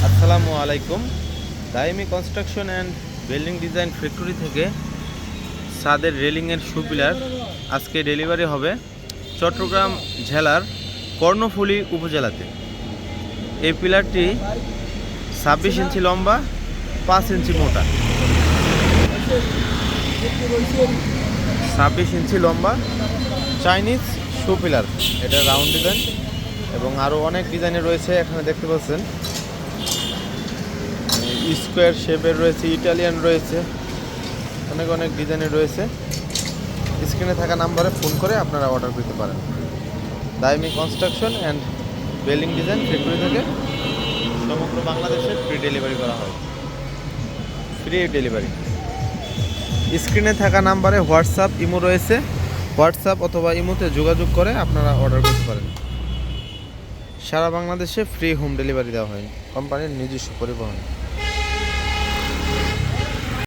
আসসালামু আলাইকুম। Daimi construction and building design factory থেকে ছাদের রেলিংয়ের সুপিলার আজকে ডেলিভারি হবে চট্টগ্রাম জেলার কর্ণফুলী উপজেলাতে। এই পিলারটি 26 ইঞ্চি লম্বা, 5 ইঞ্চি মোটা। 26 ইঞ্চি লম্বা চাইনিজ সুপিলার, এটা রাউন্ড ডিজাইন এবং আরও অনেক ডিজাইনের রয়েছে। এখানে দেখতে পাচ্ছেন স্কোয়ার শেপের রয়েছে, ইটালিয়ান রয়েছে, অনেক ডিজাইনের রয়েছে। স্ক্রিনে থাকা নাম্বারে ফোন করে আপনারা অর্ডার করতে পারেন। Daimi construction and building design factory থেকে সমগ্র বাংলাদেশে ফ্রি ডেলিভারি করা হয়। Free delivery. স্ক্রিনে থাকা নাম্বারে হোয়াটসঅ্যাপ ইমো রয়েছে, হোয়াটসঅ্যাপ অথবা ইমোতে যোগাযোগ করে আপনারা অর্ডার করতে পারেন। সারা বাংলাদেশে ফ্রি হোম ডেলিভারি দেওয়া হয় কোম্পানির নিজস্ব পরিবহন।